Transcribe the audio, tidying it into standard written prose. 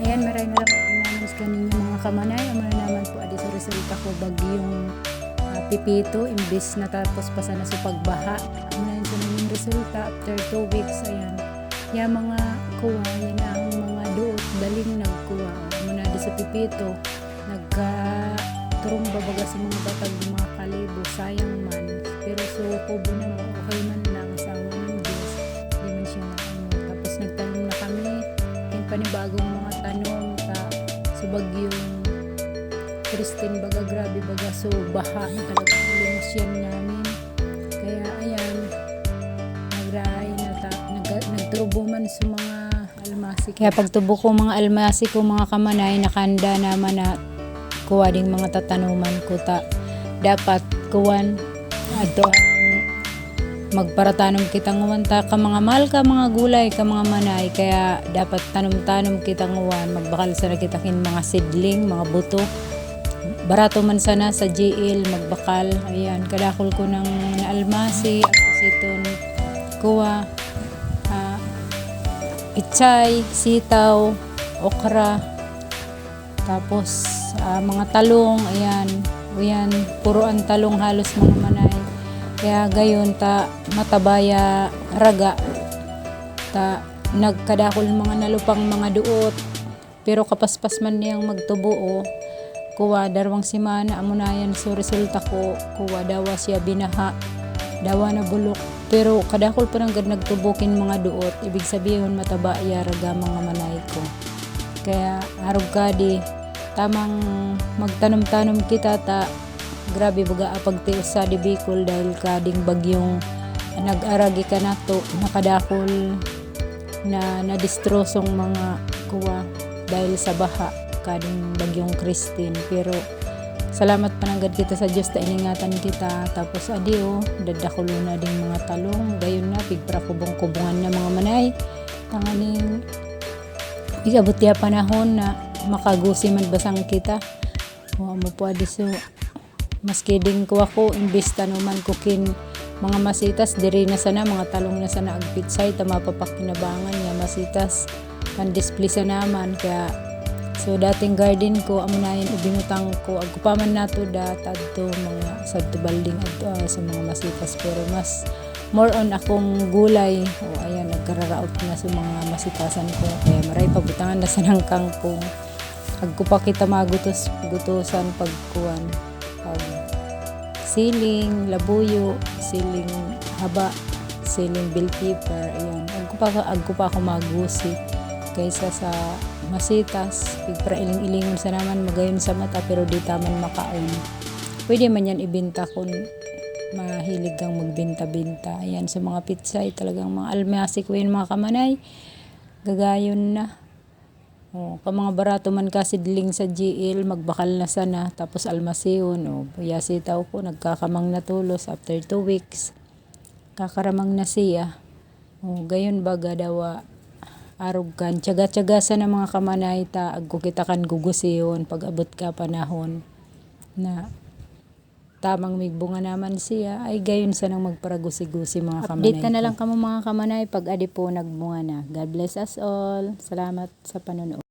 Ayan, maraming naman sa kaninyo mga kamanay. Ang naman po adi sa resulta ko bagyong pipito imbis na tapos pa sana sa pagbaha. Ang na sa naging resulta after 2 weeks. Ayan, yung mga kuwa, yan ang mga duot daling nagkuwa. Muna di sa pipito nagka-turong babaga sa mga batag mga kalibo, sayang man, pero so kubo na mo okay man lang sa ng Diyos, di man siya na tapos nagtanong na kami yung panibagong mga tanong sa bagyong Christine baga, grabe baga, so baha na talaga ang lumusyan namin. Kaya ayan, nagtubo man sa mga almasi. Kaya pagtubo ko mga almasi ko mga kamanay, nakanda naman na kuha ding mga tatanuman ko dapat kuwan ato ang magparatanom kitang uwanta ka mga mahal ka mga gulay ka mga manay, kaya dapat tanom-tanom kitang uwan, magbakal sana kita kin mga seedling, mga buto, barato man sana sa GL magbakal. Ayan, kadakol ko ng almasi at siton kuha pichay, sitaw, okra, tapos mga talong. Ayan, puro ang talong halos mga manay. Kaya gayon matabaya raga nagkadakol mga nalupang mga duot, pero kapaspas man niyang magtubo kuwa darwang simana amunayan so resulta ko kuwa dawa siya binaha, dawa na bulok, pero kadakol pa gad nagtubukin mga duot, ibig sabihin mataba ya raga mga manay ko. Kaya arog kadi tamang magtanom-tanom kita grabe baga pagtius sa di Bicol dahil kading bagyong nag-aragi ka na to, nakadakol na nadistrosong mga kuwa dahil sa baha kading bagyong Christine. Pero salamat pananggad kita sa Diyos, iningatan kita, tapos adio dadakulo na ding mga talong, gayon na pigpra kubong-kubungan na mga manay tanganing igabot ya panahon na makagusi man basang kita mo po adi. So maski din ko ako imbis tanuman ko kin mga masitas diri na sana mga talong na sana agpitsay tamapapakinabangan ya masitas kan display sa naman. Kaya so dating garden ko amunayan ibinutang ko agkupaman nato adto mga sadto balding adto sa mga masitas, pero mas more on akong gulay. Ayan, nagkararaot na sa mga masitasan ko, kaya maray pabutangan na sa nang kangkong agkupa kita magutos-gutusan pagkuwan pag siling labuyo, siling haba, siling bell pepper. Ayan, agkupa ako magusi kaysa sa masitas pigpra iling-ilingon sa naman magayon sa mata pero di taman makaon. Pwede man yan ibenta kung mahilig kang magbenta-benta. Ayan, sa mga pitsay talagang mga almasi ko yun mga kamanay, gagayon na. Ka mga barato man kasidling sa GL magbakal na sana, tapos almasyon sitaw ko nagkakamang natulos after 2 weeks kakaramang na siya. Gayon baga dawa arog kan tiyaga-tiyaga sa na mga kamanay agko kita kan gugusiyon pag abot ka panahon na tamang may bunga naman siya, ay gayon sa nang magparagusi-gusi mga kamanay. Update na lang kamo mga kamanay pag adi po nagbunga na. God bless us all. Salamat sa panonood.